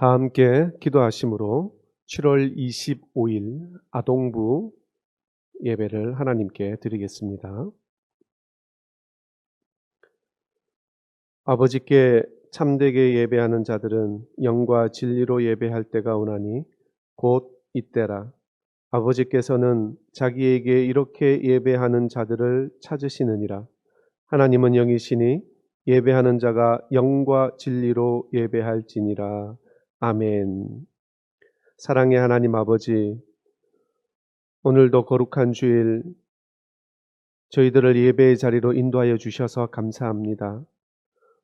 다 함께 기도하심으로 7월 25일 아동부 예배를 하나님께 드리겠습니다. 아버지께 참되게 예배하는 자들은 영과 진리로 예배할 때가 오나니 곧 이때라. 아버지께서는 자기에게 이렇게 예배하는 자들을 찾으시느니라. 하나님은 영이시니 예배하는 자가 영과 진리로 예배할지니라. 아멘. 사랑의 하나님 아버지, 오늘도 거룩한 주일 저희들을 예배의 자리로 인도하여 주셔서 감사합니다.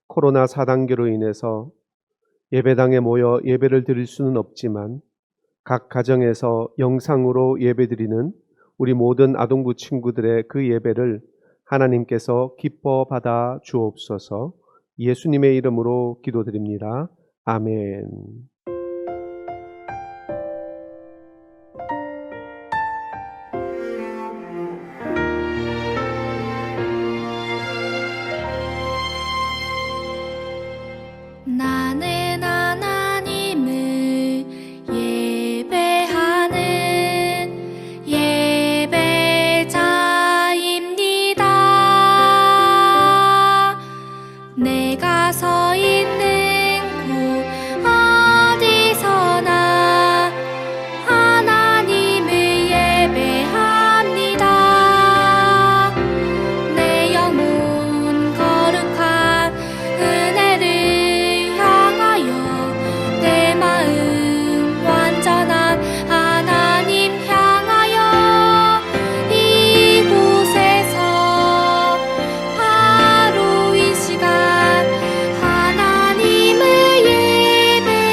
코로나 4단계로 인해서 예배당에 모여 예배를 드릴 수는 없지만 각 가정에서 영상으로 예배드리는 우리 모든 아동부 친구들의 그 예배를 하나님께서 기뻐 받아 주옵소서. 예수님의 이름으로 기도드립니다. 아멘. 나는 하나님을 예배하는 예배자입니다. 내가 서 있는 곳 어디서나 하나님을 예배합니다. 내 영혼 거룩한 은혜를 내 마음 완전한 하나님 향하여 이곳에서 바로 이 시간 하나님을 예배합니다.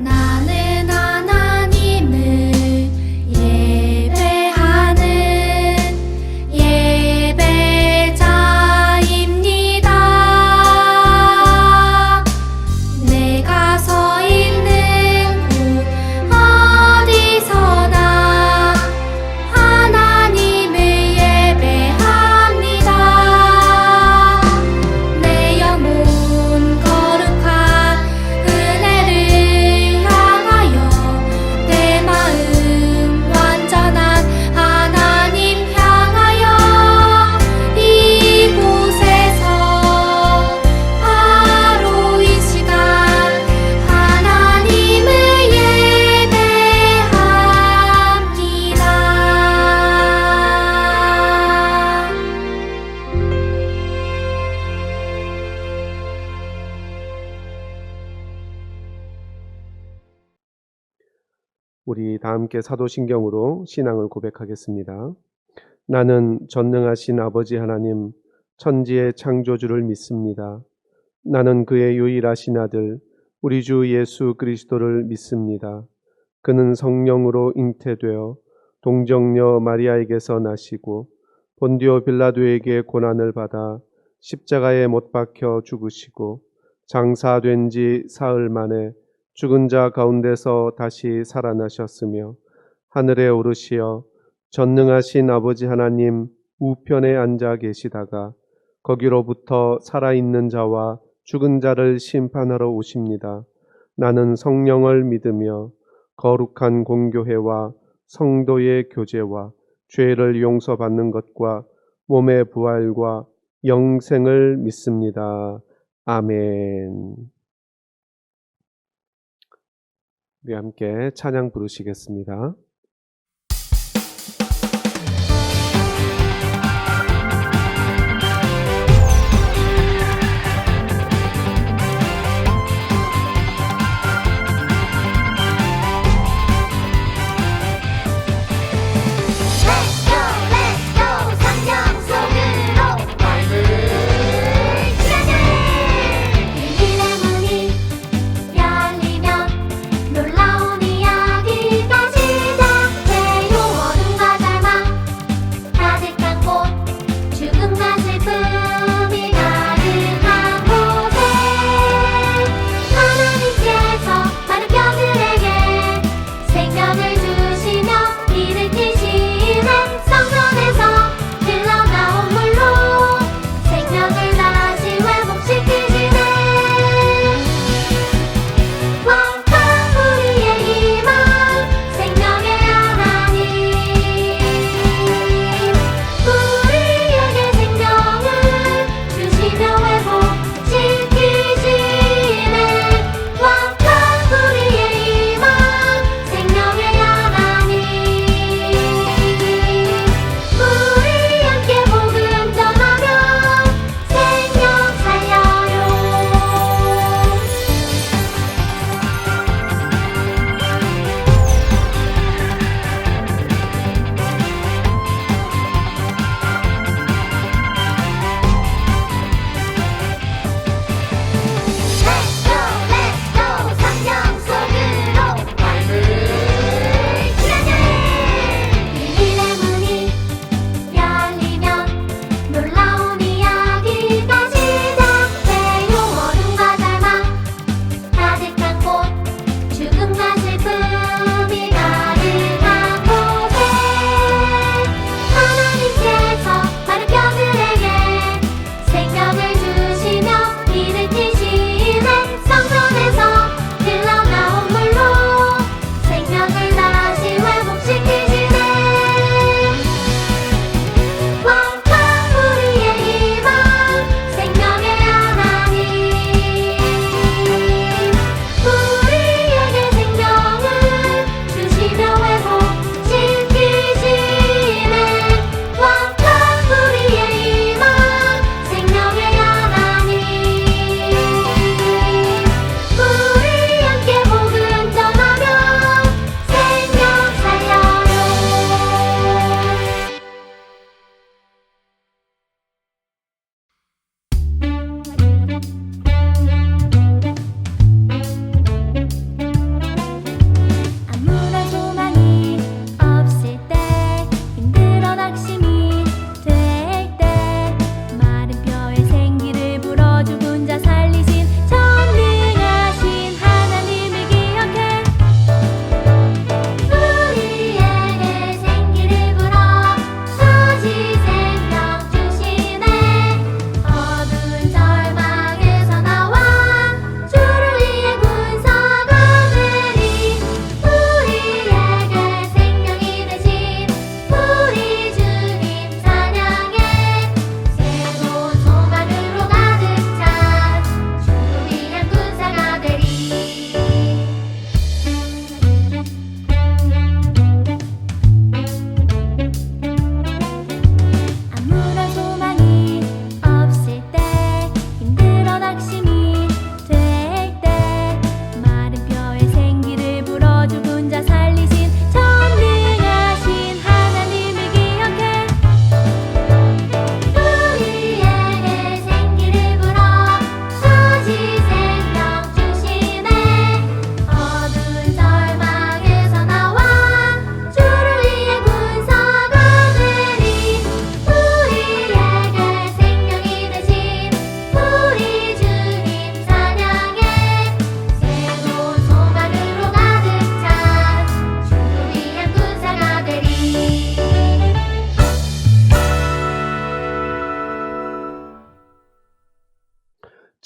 나는 하나님을 예배하는 예배자입니다. 내가 서 있는 곳 어디서나 하나님을 예배합니다. 내 영혼 거룩한 은혜를 향하여 내 마음 완전한 하나님 향하여 이곳에서 바로 이 시간 하나님을 예배합니다. 우리 다 함께 사도신경으로 신앙을 고백하겠습니다. 나는 전능하신 아버지 하나님, 천지의 창조주를 믿습니다. 나는 그의 유일하신 아들, 우리 주 예수 그리스도를 믿습니다. 그는 성령으로 잉태되어 동정녀 마리아에게서 나시고 본디오 빌라도에게 고난을 받아 십자가에 못 박혀 죽으시고 장사된 지 사흘 만에 죽은 자 가운데서 다시 살아나셨으며 하늘에 오르시어 전능하신 아버지 하나님 우편에 앉아 계시다가 거기로부터 살아있는 자와 죽은 자를 심판하러 오십니다. 나는 성령을 믿으며 거룩한 공교회와 성도의 교제와 죄를 용서받는 것과 몸의 부활과 영생을 믿습니다. 아멘. 우리 함께 찬양 부르시겠습니다. 열리면 놀라운 이야기가 시작.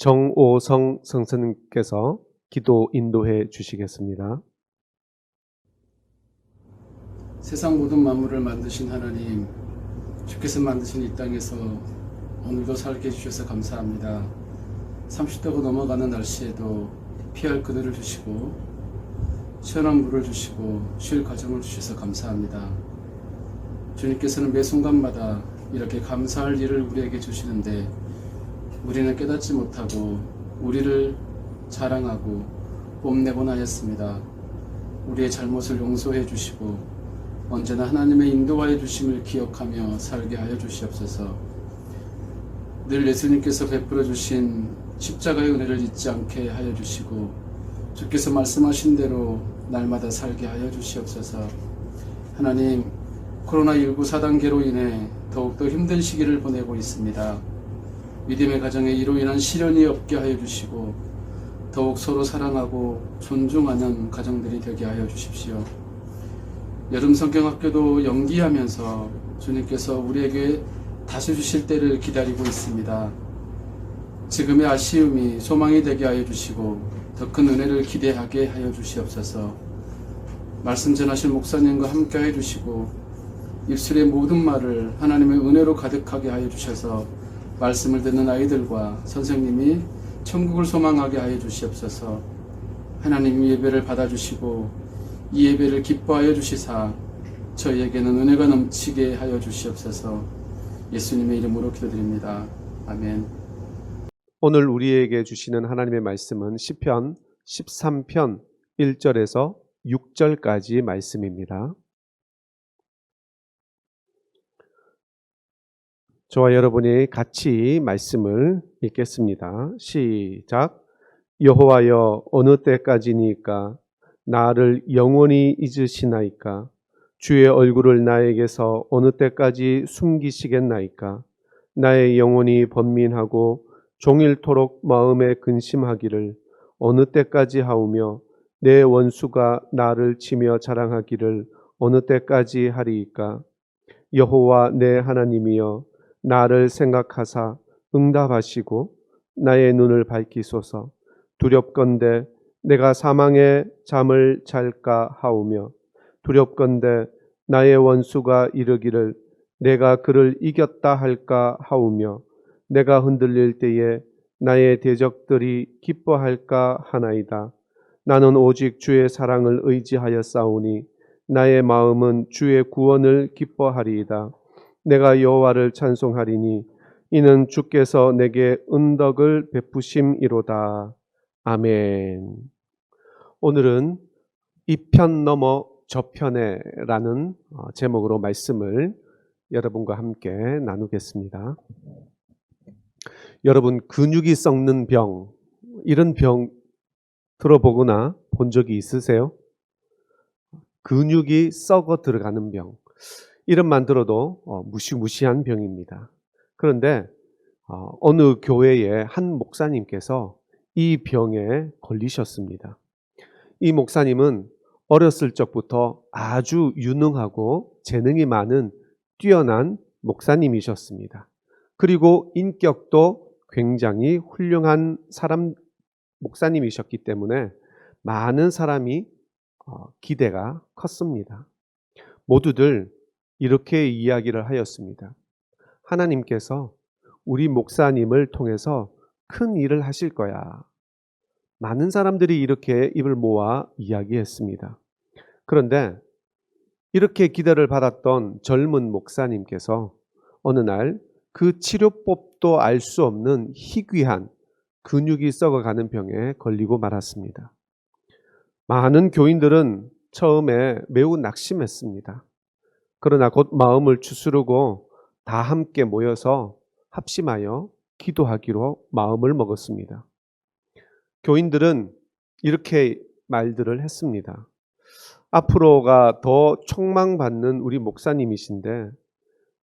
정오성 선생님께서 기도 인도해 주시겠습니다. 세상 모든 만물을 만드신 하나님, 주께서 만드신 이 땅에서 오늘도 살게 해주셔서 감사합니다. 30도가 넘어가는 날씨에도 피할 그늘을 주시고 시원한 물을 주시고 쉴 가정을 주셔서 감사합니다. 주님께서는 매 순간마다 이렇게 감사할 일을 우리에게 주시는데 우리는 깨닫지 못하고 우리를 자랑하고 뽐내곤 하였습니다. 우리의 잘못을 용서해 주시고 언제나 하나님의 인도하여 주심을 기억하며 살게 하여 주시옵소서. 늘 예수님께서 베풀어 주신 십자가의 은혜를 잊지 않게 하여 주시고 주께서 말씀하신 대로 날마다 살게 하여 주시옵소서. 하나님, 코로나19 4단계로 인해 더욱더 힘든 시기를 보내고 있습니다. 믿음의 가정에 이로 인한 시련이 없게 하여 주시고 더욱 서로 사랑하고 존중하는 가정들이 되게 하여 주십시오. 여름 성경학교도 연기하면서 주님께서 우리에게 다시 주실 때를 기다리고 있습니다. 지금의 아쉬움이 소망이 되게 하여 주시고 더 큰 은혜를 기대하게 하여 주시옵소서. 말씀 전하실 목사님과 함께 해 주시고 입술의 모든 말을 하나님의 은혜로 가득하게 하여 주셔서 말씀을 듣는 아이들과 선생님이 천국을 소망하게 하여 주시옵소서. 하나님 예배를 받아주시고 이 예배를 기뻐하여 주시사 저희에게는 은혜가 넘치게 하여 주시옵소서. 예수님의 이름으로 기도드립니다. 아멘. 오늘 우리에게 주시는 하나님의 말씀은 시편 13편 1절에서 6절까지 말씀입니다. 저와 여러분이 같이 말씀을 읽겠습니다. 시작. 여호와여, 어느 때까지니까 나를 영원히 잊으시나이까? 주의 얼굴을 나에게서 어느 때까지 숨기시겠나이까? 나의 영혼이 번민하고 종일토록 마음에 근심하기를 어느 때까지 하오며 내 원수가 나를 치며 자랑하기를 어느 때까지 하리이까? 여호와 내 하나님이여, 나를 생각하사 응답하시고 나의 눈을 밝히소서. 두렵건대 내가 사망의 잠을 잘까 하오며 두렵건대 나의 원수가 이르기를 내가 그를 이겼다 할까 하오며 내가 흔들릴 때에 나의 대적들이 기뻐할까 하나이다. 나는 오직 주의 사랑을 의지하여 싸우니 나의 마음은 주의 구원을 기뻐하리이다. 내가 여호와를 찬송하리니 이는 주께서 내게 은덕을 베푸심이로다. 아멘. 오늘은 이 편 넘어 저편에라는 제목으로 말씀을 여러분과 함께 나누겠습니다. 여러분, 근육이 썩는 병, 이런 병 들어보거나 본 적이 있으세요? 근육이 썩어 들어가는 병, 이름만 들어도 무시무시한 병입니다. 그런데 어느 교회의 한 목사님께서 이 병에 걸리셨습니다. 이 목사님은 어렸을 적부터 아주 유능하고 재능이 많은 뛰어난 목사님이셨습니다. 그리고 인격도 굉장히 훌륭한 목사님이셨기 때문에 많은 사람이 기대가 컸습니다. 모두들 이렇게 이야기를 하였습니다. 하나님께서 우리 목사님을 통해서 큰 일을 하실 거야. 많은 사람들이 이렇게 입을 모아 이야기했습니다. 그런데 이렇게 기대를 받았던 젊은 목사님께서 어느 날 그 치료법도 알 수 없는 희귀한 근육이 썩어가는 병에 걸리고 말았습니다. 많은 교인들은 처음에 매우 낙심했습니다. 그러나 곧 마음을 추스르고 다 함께 모여서 합심하여 기도하기로 마음을 먹었습니다. 교인들은 이렇게 말들을 했습니다. 앞으로가 더 촉망받는 우리 목사님이신데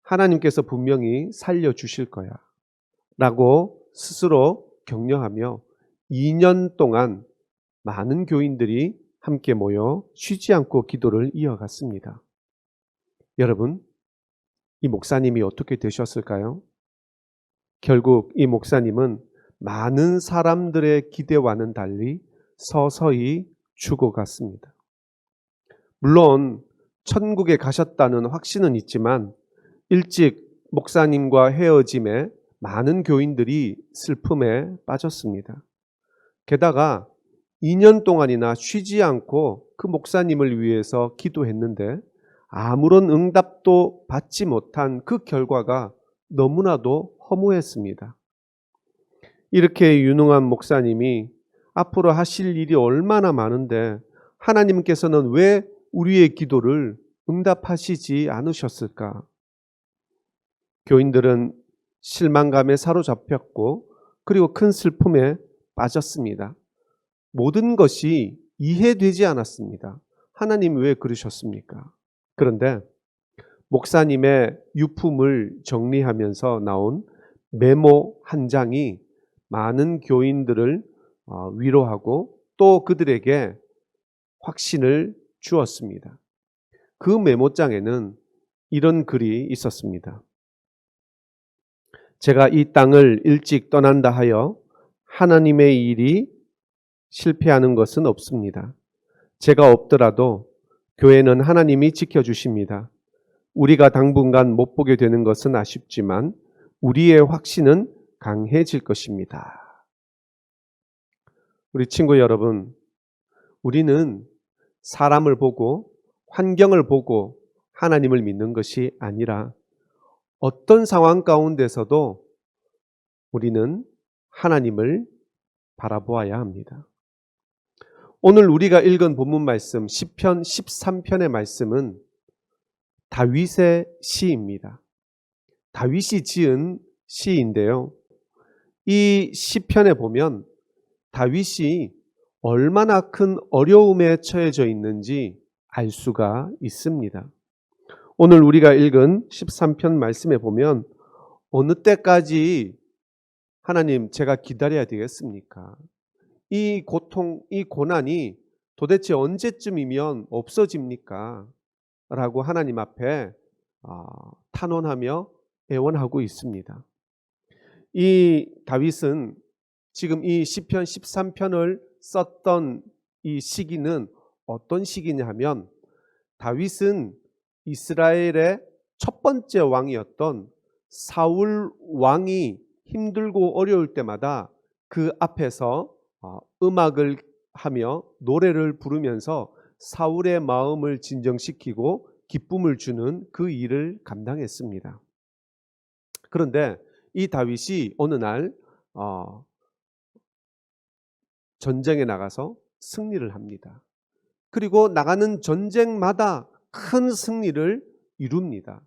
하나님께서 분명히 살려주실 거야 라고 스스로 격려하며 2년 동안 많은 교인들이 함께 모여 쉬지 않고 기도를 이어갔습니다. 여러분, 이 목사님이 어떻게 되셨을까요? 결국 이 목사님은 많은 사람들의 기대와는 달리 서서히 죽어갔습니다. 물론 천국에 가셨다는 확신은 있지만 일찍 목사님과 헤어짐에 많은 교인들이 슬픔에 빠졌습니다. 게다가 2년 동안이나 쉬지 않고 그 목사님을 위해서 기도했는데 아무런 응답도 받지 못한 그 결과가 너무나도 허무했습니다. 이렇게 유능한 목사님이 앞으로 하실 일이 얼마나 많은데 하나님께서는 왜 우리의 기도를 응답하시지 않으셨을까? 교인들은 실망감에 사로잡혔고 그리고 큰 슬픔에 빠졌습니다. 모든 것이 이해되지 않았습니다. 하나님 왜 그러셨습니까? 그런데 목사님의 유품을 정리하면서 나온 메모 한 장이 많은 교인들을 위로하고 또 그들에게 확신을 주었습니다. 그 메모장에는 이런 글이 있었습니다. 제가 이 땅을 일찍 떠난다 하여 하나님의 일이 실패하는 것은 없습니다. 제가 없더라도 교회는 하나님이 지켜주십니다. 우리가 당분간 못 보게 되는 것은 아쉽지만 우리의 확신은 강해질 것입니다. 우리 친구 여러분, 우리는 사람을 보고 환경을 보고 하나님을 믿는 것이 아니라 어떤 상황 가운데서도 우리는 하나님을 바라보아야 합니다. 오늘 우리가 읽은 본문 말씀 시편 13편의 말씀은 다윗의 시입니다. 다윗이 지은 시인데요. 이 시편에 보면 다윗이 얼마나 큰 어려움에 처해져 있는지 알 수가 있습니다. 오늘 우리가 읽은 13편 말씀에 보면 어느 때까지 하나님 제가 기다려야 되겠습니까? 이 고통, 이 고난이 도대체 언제쯤이면 없어집니까? 라고 하나님 앞에 탄원하며 애원하고 있습니다. 이 다윗은 지금 이 시편 13편을 썼던 이 시기는 어떤 시기냐 하면 다윗은 이스라엘의 첫 번째 왕이었던 사울 왕이 힘들고 어려울 때마다 그 앞에서 음악을 하며 노래를 부르면서 사울의 마음을 진정시키고 기쁨을 주는 그 일을 감당했습니다. 그런데 이 다윗이 어느 날 전쟁에 나가서 승리를 합니다. 그리고 나가는 전쟁마다 큰 승리를 이룹니다.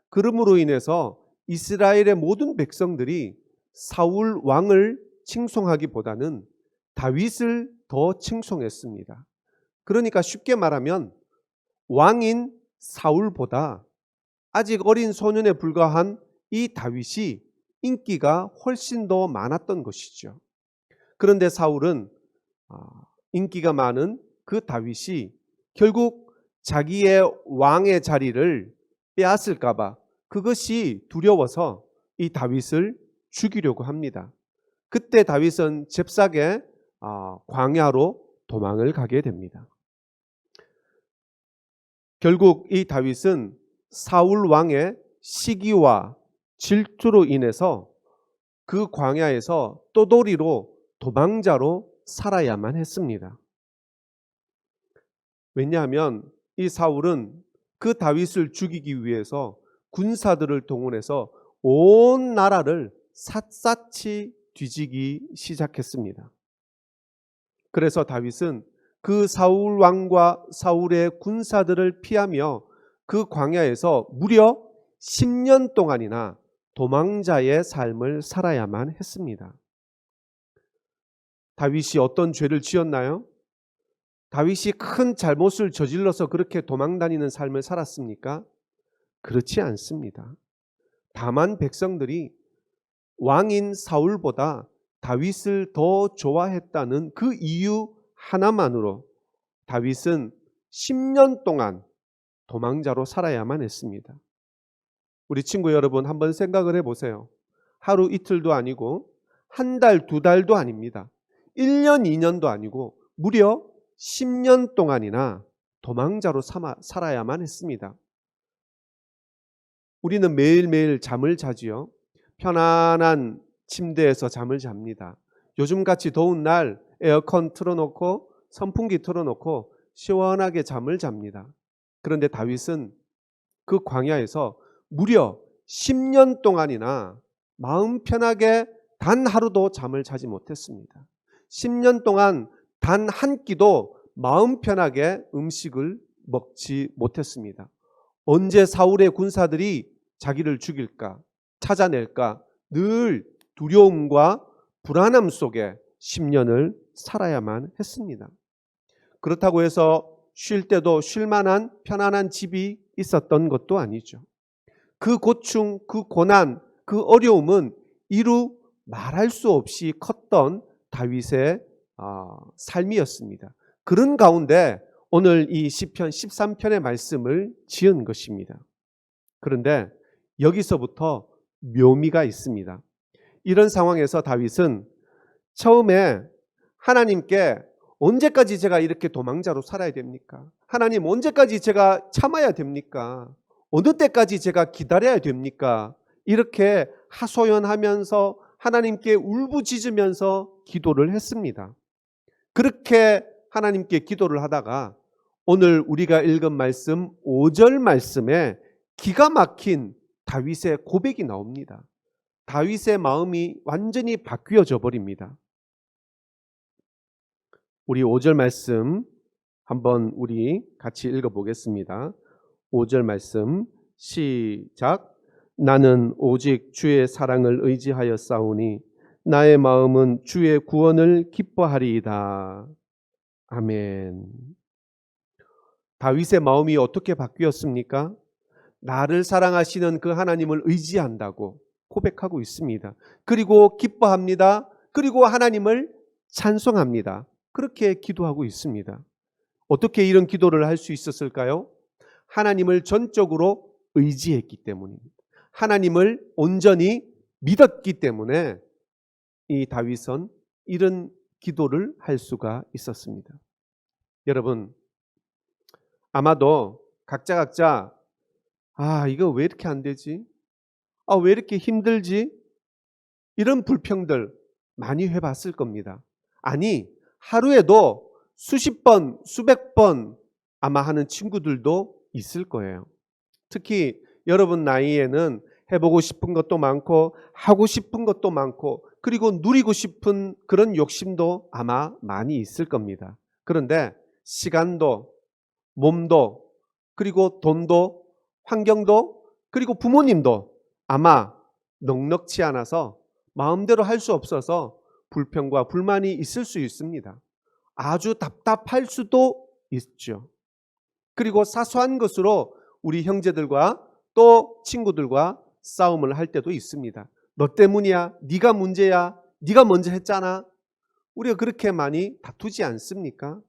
그러므로 인해서 이스라엘의 모든 백성들이 사울 왕을 칭송하기보다는 다윗을 더 칭송했습니다. 그러니까 쉽게 말하면 왕인 사울보다 아직 어린 소년에 불과한 이 다윗이 인기가 훨씬 더 많았던 것이죠. 그런데 사울은 인기가 많은 그 다윗이 결국 자기의 왕의 자리를 빼앗을까 봐 그것이 두려워서 이 다윗을 죽이려고 합니다. 그때 다윗은 잽싸게 광야로 도망을 가게 됩니다. 결국 이 다윗은 사울 왕의 시기와 질투로 인해서 그 광야에서 떠돌이로 도망자로 살아야만 했습니다. 왜냐하면 이 사울은 그 다윗을 죽이기 위해서 군사들을 동원해서 온 나라를 샅샅이 뒤지기 시작했습니다. 그래서 다윗은 그 사울 왕과 사울의 군사들을 피하며 그 광야에서 무려 10년 동안이나 도망자의 삶을 살아야만 했습니다. 다윗이 어떤 죄를 지었나요? 다윗이 큰 잘못을 저질러서 그렇게 도망다니는 삶을 살았습니까? 그렇지 않습니다. 다만 백성들이 왕인 사울보다 다윗을 더 좋아했다는 그 이유 하나만으로 다윗은 10년 동안 도망자로 살아야만 했습니다. 우리 친구 여러분 한번 생각을 해보세요. 하루 이틀도 아니고 한 달, 두 달도 아닙니다. 1년, 2년도 아니고 무려 10년 동안이나 도망자로 살아야만 했습니다. 우리는 매일매일 잠을 자지요. 편안한 침대에서 잠을 잡니다. 요즘같이 더운 날 에어컨 틀어놓고 선풍기 틀어놓고 시원하게 잠을 잡니다. 그런데 다윗은 그 광야에서 무려 10년 동안이나 마음 편하게 단 하루도 잠을 자지 못했습니다. 10년 동안 단 한 끼도 마음 편하게 음식을 먹지 못했습니다. 언제 사울의 군사들이 자기를 죽일까, 찾아낼까 늘 두려움과 불안함 속에 10년을 살아야만 했습니다. 그렇다고 해서 쉴 때도 쉴 만한 편안한 집이 있었던 것도 아니죠. 그 고충, 그 고난, 그 어려움은 이루 말할 수 없이 컸던 다윗의 삶이었습니다. 그런 가운데 오늘 이 시편 13편의 말씀을 지은 것입니다. 그런데 여기서부터 묘미가 있습니다. 이런 상황에서 다윗은 처음에 하나님께 언제까지 제가 이렇게 도망자로 살아야 됩니까? 하나님 언제까지 제가 참아야 됩니까? 어느 때까지 제가 기다려야 됩니까? 이렇게 하소연하면서 하나님께 울부짖으면서 기도를 했습니다. 그렇게 하나님께 기도를 하다가 오늘 우리가 읽은 말씀 5절 말씀에 기가 막힌 다윗의 고백이 나옵니다. 다윗의 마음이 완전히 바뀌어져 버립니다. 우리 5절 말씀 한번 우리 같이 읽어보겠습니다. 5절 말씀 시작. 나는 오직 주의 사랑을 의지하여 싸우니 나의 마음은 주의 구원을 기뻐하리이다. 아멘. 다윗의 마음이 어떻게 바뀌었습니까? 나를 사랑하시는 그 하나님을 의지한다고 고백하고 있습니다. 그리고 기뻐합니다. 그리고 하나님을 찬송합니다. 그렇게 기도하고 있습니다. 어떻게 이런 기도를 할 수 있었을까요? 하나님을 전적으로 의지했기 때문입니다. 하나님을 온전히 믿었기 때문에 이 다윗은 이런 기도를 할 수가 있었습니다. 여러분, 아마도 각자 이거 왜 이렇게 안 되지? 왜 이렇게 힘들지? 이런 불평들 많이 해봤을 겁니다. 아니, 하루에도 수십 번, 수백 번 아마 하는 친구들도 있을 거예요. 특히 여러분 나이에는 해보고 싶은 것도 많고 하고 싶은 것도 많고 그리고 누리고 싶은 그런 욕심도 아마 많이 있을 겁니다. 그런데 시간도 몸도 그리고 돈도 환경도 그리고 부모님도 아마 넉넉지 않아서 마음대로 할 수 없어서 불평과 불만이 있을 수 있습니다. 아주 답답할 수도 있죠. 그리고 사소한 것으로 우리 형제들과 또 친구들과 싸움을 할 때도 있습니다. 너 때문이야, 네가 문제야, 네가 먼저 했잖아. 우리가 그렇게 많이 다투지 않습니까?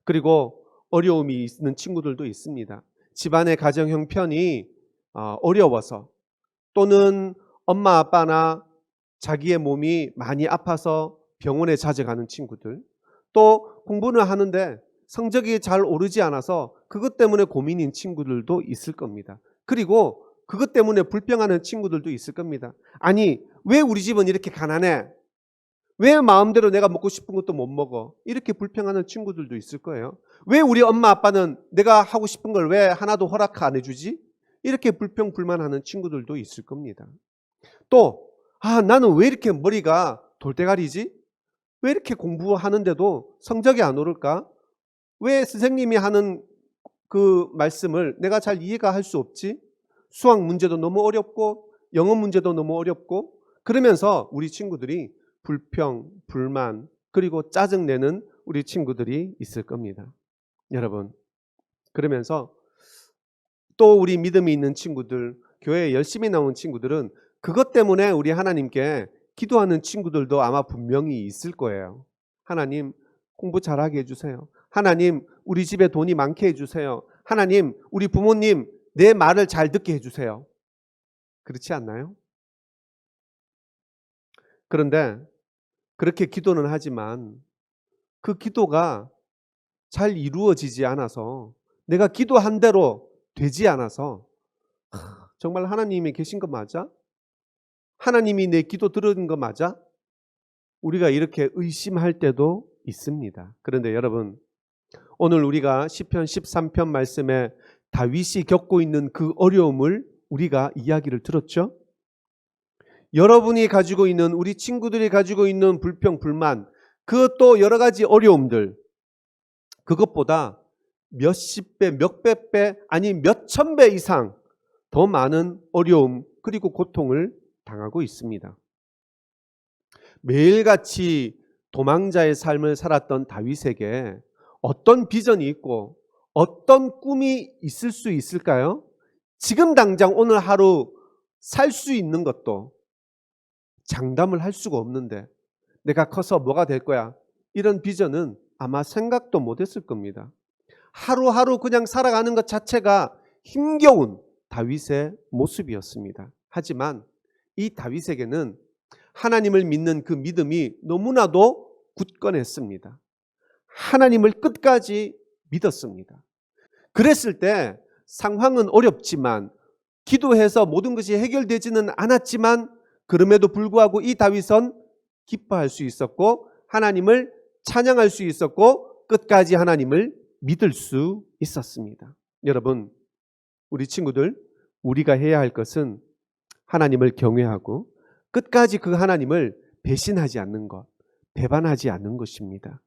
그리고 어려움이 있는 친구들도 있습니다. 집안의 가정 형편이 어려워서 또는 엄마 아빠나 자기의 몸이 많이 아파서 병원에 자주 가는 친구들, 또 공부는 하는데 성적이 잘 오르지 않아서 그것 때문에 고민인 친구들도 있을 겁니다. 그리고 그것 때문에 불평하는 친구들도 있을 겁니다. 아니, 왜 우리 집은 이렇게 가난해? 왜 마음대로 내가 먹고 싶은 것도 못 먹어? 이렇게 불평하는 친구들도 있을 거예요. 왜 우리 엄마 아빠는 내가 하고 싶은 걸 왜 하나도 허락 안 해주지? 이렇게 불평 불만하는 친구들도 있을 겁니다. 또 나는 왜 이렇게 머리가 돌대가리지? 왜 이렇게 공부하는데도 성적이 안 오를까? 왜 선생님이 하는 그 말씀을 내가 잘 이해가 할 수 없지? 수학 문제도 너무 어렵고 영어 문제도 너무 어렵고 그러면서 우리 친구들이 불평, 불만 그리고 짜증내는 우리 친구들이 있을 겁니다. 여러분, 그러면서 또 우리 믿음이 있는 친구들, 교회에 열심히 나온 친구들은 그것 때문에 우리 하나님께 기도하는 친구들도 아마 분명히 있을 거예요. 하나님, 공부 잘하게 해주세요. 하나님, 우리 집에 돈이 많게 해주세요. 하나님, 우리 부모님 내 말을 잘 듣게 해주세요. 그렇지 않나요? 그런데 그렇게 기도는 하지만 그 기도가 잘 이루어지지 않아서, 내가 기도한 대로 되지 않아서 정말 하나님이 계신 거 맞아? 하나님이 내 기도 들은 거 맞아? 우리가 이렇게 의심할 때도 있습니다. 그런데 여러분, 오늘 우리가 시편 13편 말씀에 다윗이 겪고 있는 그 어려움을 우리가 이야기를 들었죠? 여러분이 가지고 있는, 우리 친구들이 가지고 있는 불평, 불만, 그것도 여러 가지 어려움들, 그것보다 몇십 배, 몇백 배, 아니 몇천 배 이상 더 많은 어려움 그리고 고통을 당하고 있습니다. 매일같이 도망자의 삶을 살았던 다윗에게 어떤 비전이 있고 어떤 꿈이 있을 수 있을까요? 지금 당장 오늘 하루 살 수 있는 것도 장담을 할 수가 없는데, 내가 커서 뭐가 될 거야, 이런 비전은 아마 생각도 못했을 겁니다. 하루하루 그냥 살아가는 것 자체가 힘겨운 다윗의 모습이었습니다. 하지만 이 다윗에게는 하나님을 믿는 그 믿음이 너무나도 굳건했습니다. 하나님을 끝까지 믿었습니다. 그랬을 때 상황은 어렵지만, 기도해서 모든 것이 해결되지는 않았지만, 그럼에도 불구하고 이 다윗은 기뻐할 수 있었고 하나님을 찬양할 수 있었고 끝까지 하나님을 믿을 수 있었습니다. 여러분, 우리 친구들, 우리가 해야 할 것은 하나님을 경외하고 끝까지 그 하나님을 배신하지 않는 것, 배반하지 않는 것입니다.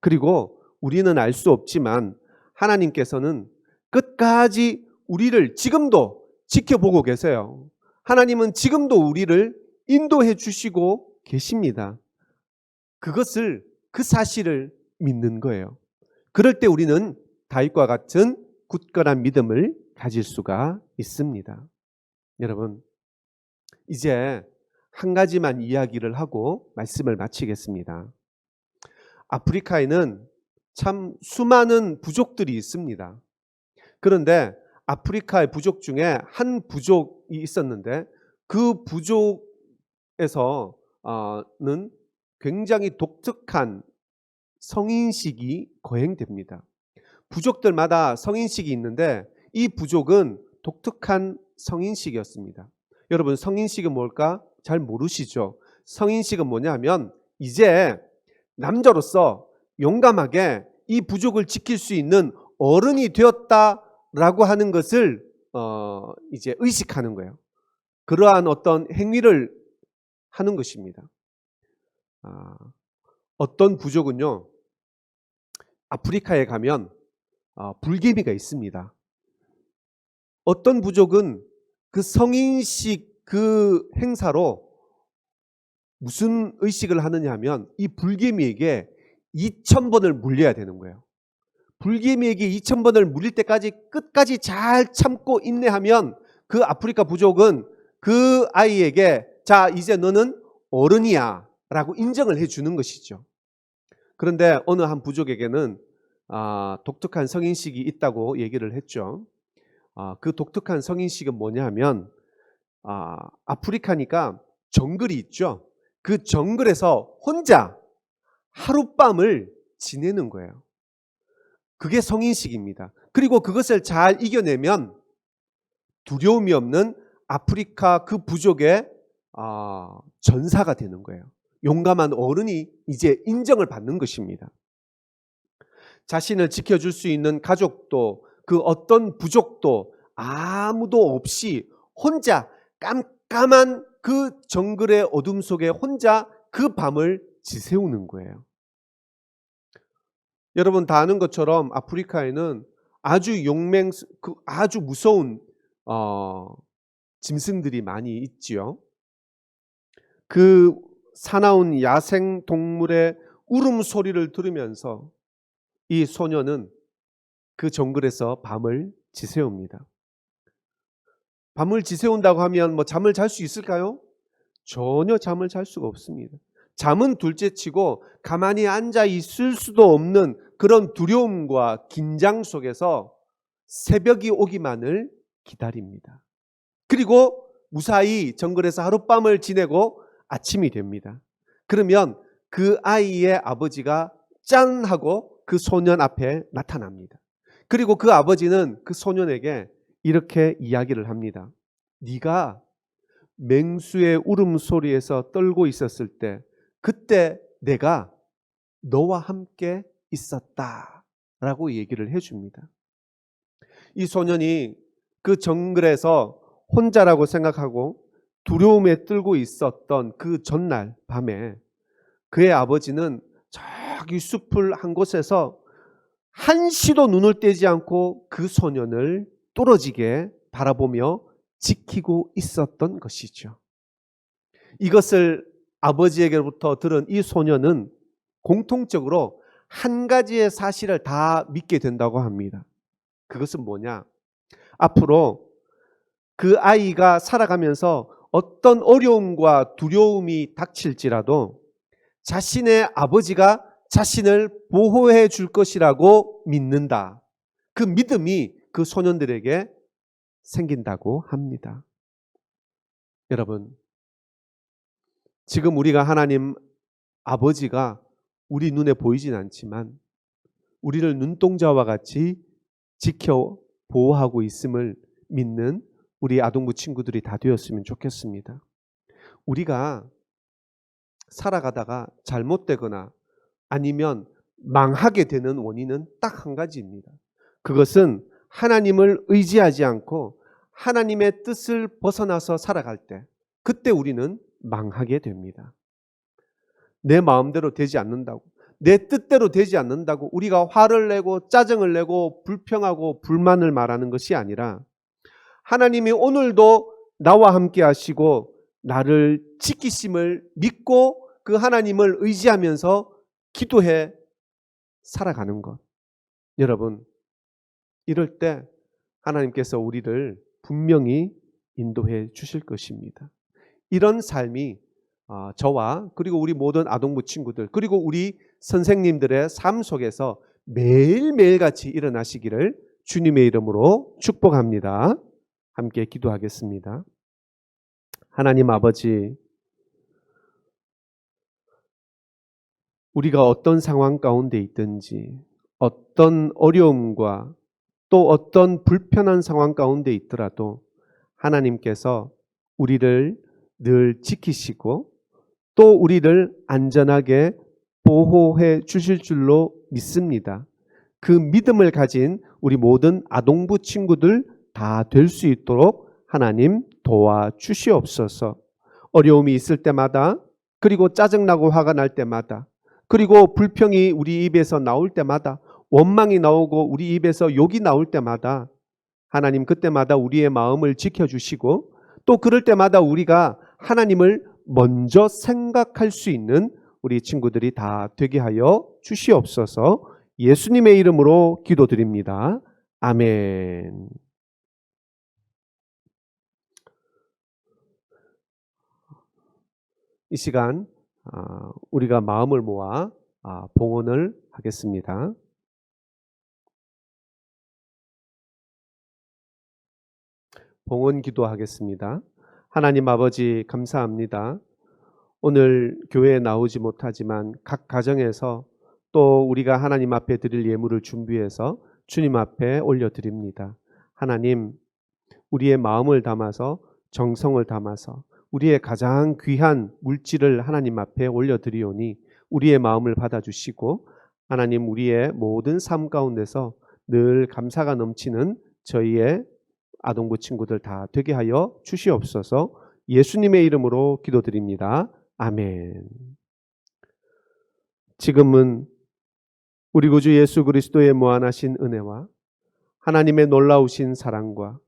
그리고 우리는 알 수 없지만 하나님께서는 끝까지 우리를 지금도 지켜보고 계세요. 하나님은 지금도 우리를 인도해 주시고 계십니다. 그것을, 그 사실을 믿는 거예요. 그럴 때 우리는 다윗과 같은 굳건한 믿음을 가질 수가 있습니다. 여러분, 이제 한 가지만 이야기를 하고 말씀을 마치겠습니다. 아프리카에는 참 수많은 부족들이 있습니다. 그런데 아프리카의 부족 중에 한 부족이 있었는데, 그 부족에서는 굉장히 독특한 성인식이 거행됩니다. 부족들마다 성인식이 있는데 이 부족은 독특한 성인식이었습니다. 여러분, 성인식은 뭘까? 잘 모르시죠? 성인식은 뭐냐면, 이제 남자로서 용감하게 이 부족을 지킬 수 있는 어른이 되었다라고 하는 것을 이제 의식하는 거예요. 그러한 어떤 행위를 하는 것입니다. 어떤 부족은요, 아프리카에 가면 불개미가 있습니다. 어떤 부족은 그 성인식 그 행사로 무슨 의식을 하느냐 하면, 이 불개미에게 2000번을 물려야 되는 거예요. 불개미에게 2000번을 물릴 때까지 끝까지 잘 참고 인내하면 그 아프리카 부족은 그 아이에게, 자, 이제 너는 어른이야 라고 인정을 해주는 것이죠. 그런데 어느 한 부족에게는 독특한 성인식이 있다고 얘기를 했죠. 그 독특한 성인식은 뭐냐 하면, 아프리카니까 정글이 있죠. 그 정글에서 혼자 하룻밤을 지내는 거예요. 그게 성인식입니다. 그리고 그것을 잘 이겨내면 두려움이 없는 아프리카 그 부족의 전사가 되는 거예요. 용감한 어른이 이제 인정을 받는 것입니다. 자신을 지켜줄 수 있는 가족도, 그 어떤 부족도 아무도 없이 혼자 깜깜한 그 정글의 어둠 속에 혼자 그 밤을 지새우는 거예요. 여러분 다 아는 것처럼 아프리카에는 아주 아주 무서운 짐승들이 많이 있지요. 그 사나운 야생 동물의 울음소리를 들으면서 이 소녀는 그 정글에서 밤을 지새웁니다. 밤을 지새운다고 하면 뭐 잠을 잘 수 있을까요? 전혀 잠을 잘 수가 없습니다. 잠은 둘째치고 가만히 앉아 있을 수도 없는 그런 두려움과 긴장 속에서 새벽이 오기만을 기다립니다. 그리고 무사히 정글에서 하룻밤을 지내고 아침이 됩니다. 그러면 그 아이의 아버지가 짠 하고 그 소년 앞에 나타납니다. 그리고 그 아버지는 그 소년에게 이렇게 이야기를 합니다. 네가 맹수의 울음소리에서 떨고 있었을 때 그때 내가 너와 함께 있었다 라고 얘기를 해줍니다. 이 소년이 그 정글에서 혼자라고 생각하고 두려움에 떨고 있었던 그 전날 밤에 그의 아버지는 저기 숲을 한 곳에서 한시도 눈을 떼지 않고 그 소년을 뚫어지게 바라보며 지키고 있었던 것이죠. 이것을 아버지에게로부터 들은 이 소년은 공통적으로 한 가지의 사실을 다 믿게 된다고 합니다. 그것은 뭐냐? 앞으로 그 아이가 살아가면서 어떤 어려움과 두려움이 닥칠지라도 자신의 아버지가 자신을 보호해 줄 것이라고 믿는다. 그 믿음이 그 소년들에게 생긴다고 합니다. 여러분, 지금 우리가 하나님 아버지가 우리 눈에 보이진 않지만 우리를 눈동자와 같이 지켜 보호하고 있음을 믿는 우리 아동부 친구들이 다 되었으면 좋겠습니다. 우리가 살아가다가 잘못되거나 아니면 망하게 되는 원인은 딱 한 가지입니다. 그것은 하나님을 의지하지 않고 하나님의 뜻을 벗어나서 살아갈 때, 그때 우리는 망하게 됩니다. 내 마음대로 되지 않는다고, 내 뜻대로 되지 않는다고 우리가 화를 내고 짜증을 내고 불평하고 불만을 말하는 것이 아니라 하나님이 오늘도 나와 함께 하시고 나를 지키심을 믿고 그 하나님을 의지하면서 기도해 살아가는 것. 여러분, 이럴 때 하나님께서 우리를 분명히 인도해 주실 것입니다. 이런 삶이 저와 그리고 우리 모든 아동부 친구들 그리고 우리 선생님들의 삶 속에서 매일매일 같이 일어나시기를 주님의 이름으로 축복합니다. 함께 기도하겠습니다. 하나님 아버지, 우리가 어떤 상황 가운데 있든지 어떤 어려움과 또 어떤 불편한 상황 가운데 있더라도 하나님께서 우리를 늘 지키시고 또 우리를 안전하게 보호해 주실 줄로 믿습니다. 그 믿음을 가진 우리 모든 아동부 친구들 다 될 수 있도록 하나님 도와주시옵소서. 어려움이 있을 때마다, 그리고 짜증나고 화가 날 때마다, 그리고 불평이 우리 입에서 나올 때마다, 원망이 나오고 우리 입에서 욕이 나올 때마다 하나님 그때마다 우리의 마음을 지켜주시고 또 그럴 때마다 우리가 하나님을 먼저 생각할 수 있는 우리 친구들이 다 되게 하여 주시옵소서. 예수님의 이름으로 기도드립니다. 아멘. 이 시간 우리가 마음을 모아 봉헌을 하겠습니다. 봉헌 기도하겠습니다. 하나님 아버지 감사합니다. 오늘 교회에 나오지 못하지만 각 가정에서 또 우리가 하나님 앞에 드릴 예물을 준비해서 주님 앞에 올려드립니다. 하나님, 우리의 마음을 담아서 정성을 담아서 우리의 가장 귀한 물질을 하나님 앞에 올려드리오니 우리의 마음을 받아주시고 하나님 우리의 모든 삶 가운데서 늘 감사가 넘치는 저희의 아동부 친구들 다 되게 하여 주시옵소서. 예수님의 이름으로 기도드립니다. 아멘. 지금은 우리 구주 예수 그리스도의 무한하신 은혜와 하나님의 놀라우신 사랑과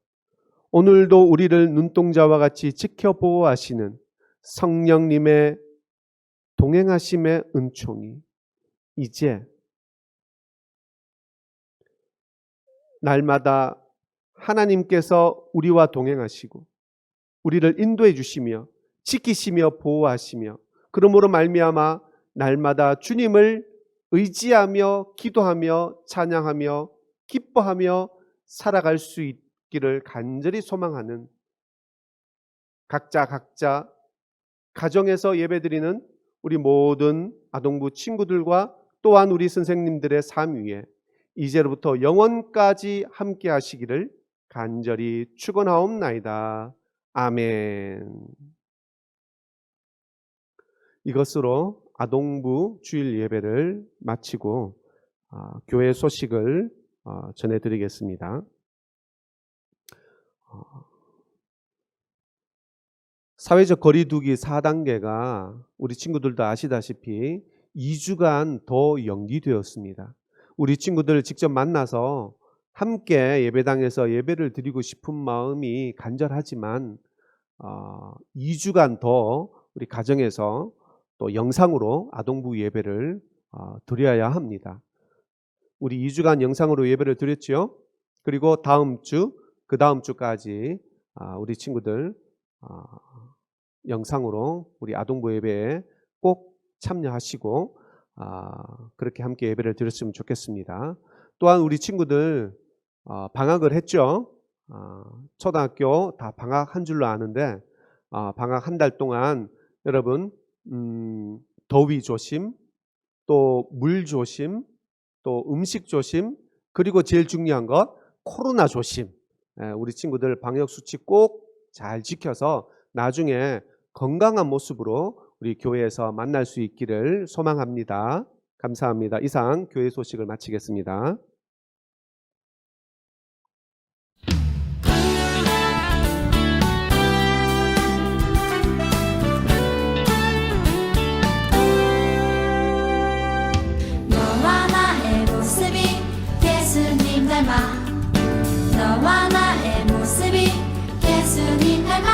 오늘도 우리를 눈동자와 같이 지켜 보호하시는 성령님의 동행하심의 은총이 이제 날마다 하나님께서 우리와 동행하시고 우리를 인도해 주시며 지키시며 보호하시며 그러므로 말미암아 날마다 주님을 의지하며 기도하며 찬양하며 기뻐하며 살아갈 수 있기를 간절히 소망하는 각자 가정에서 예배드리는 우리 모든 아동부 친구들과 또한 우리 선생님들의 삶 위에 이제로부터 영원까지 함께 하시기를 간절히 축원하옵나이다. 아멘. 이것으로 아동부 주일 예배를 마치고 교회 소식을 전해드리겠습니다. 사회적 거리두기 4단계가 우리 친구들도 아시다시피 2주간 더 연기되었습니다. 우리 친구들 직접 만나서 함께 예배당에서 예배를 드리고 싶은 마음이 간절하지만 2주간 더 우리 가정에서 또 영상으로 아동부 예배를 드려야 합니다. 우리 2주간 영상으로 예배를 드렸죠. 그리고 다음 주, 그 다음 주까지 우리 친구들 영상으로 우리 아동부 예배에 꼭 참여하시고 그렇게 함께 예배를 드렸으면 좋겠습니다. 또한 우리 친구들 방학을 했죠. 초등학교 다 방학한 줄로 아는데 방학 한 달 동안 여러분 더위 조심, 또 물 조심, 또 음식 조심, 그리고 제일 중요한 것 코로나 조심. 우리 친구들 방역 수칙 꼭 잘 지켜서 나중에 건강한 모습으로 우리 교회에서 만날 수 있기를 소망합니다. 감사합니다. 이상 교회 소식을 마치겠습니다. 너와 나의 모습이 예수님 닮아 너와 나의 모습이 예수님 닮아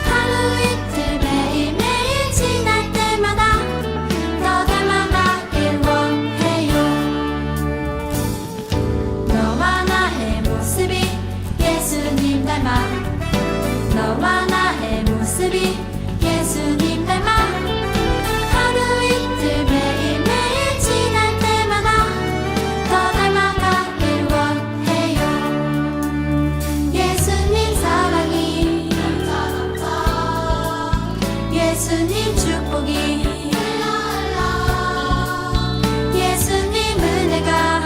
하루 이틀 매일매일 지날 때마다 더 닮아가길 원해요. 너와 나의 모습이 예수님 닮아 너와 나의 모습이 예수님 닮아 하루 이틀 매일매일 지날 때마다 더 닮아가길 원해요. 예수님 사랑이 예수님 축복이 예수님 은혜가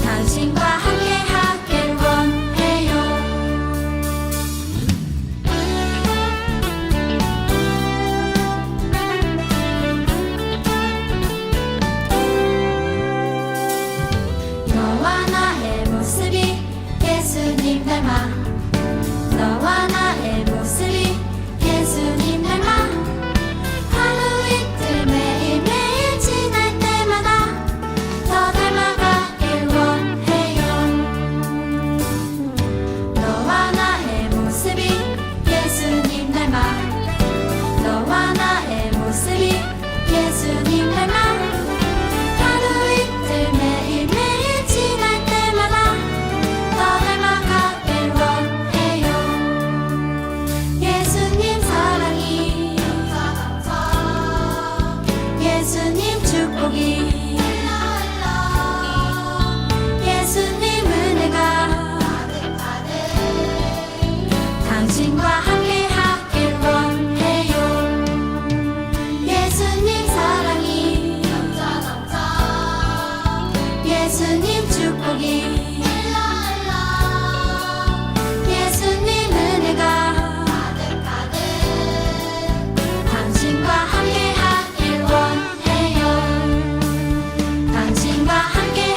당신과 함께 하길 원해요. 너와 나의 모습이 예수님 닮아 너와 나의 모습이 예수님 닮아 하루 이틀 매일매일 지날 때마다 더 닮아가길 원해요. 너와 나의 모습이 예수님 닮아 너와 나의 모습이 예수님 닮아 하루 이틀 매일매일 지날 때마다 더 닮아가길 원해요. 예수님 사랑이 예수님 축복이 예수님 은혜가 당신과 함께 하길 원해요. 예수님 사랑이 예수님 축복이 예수님 은혜가 당신과 함께 하길 원해요. 당신과 함께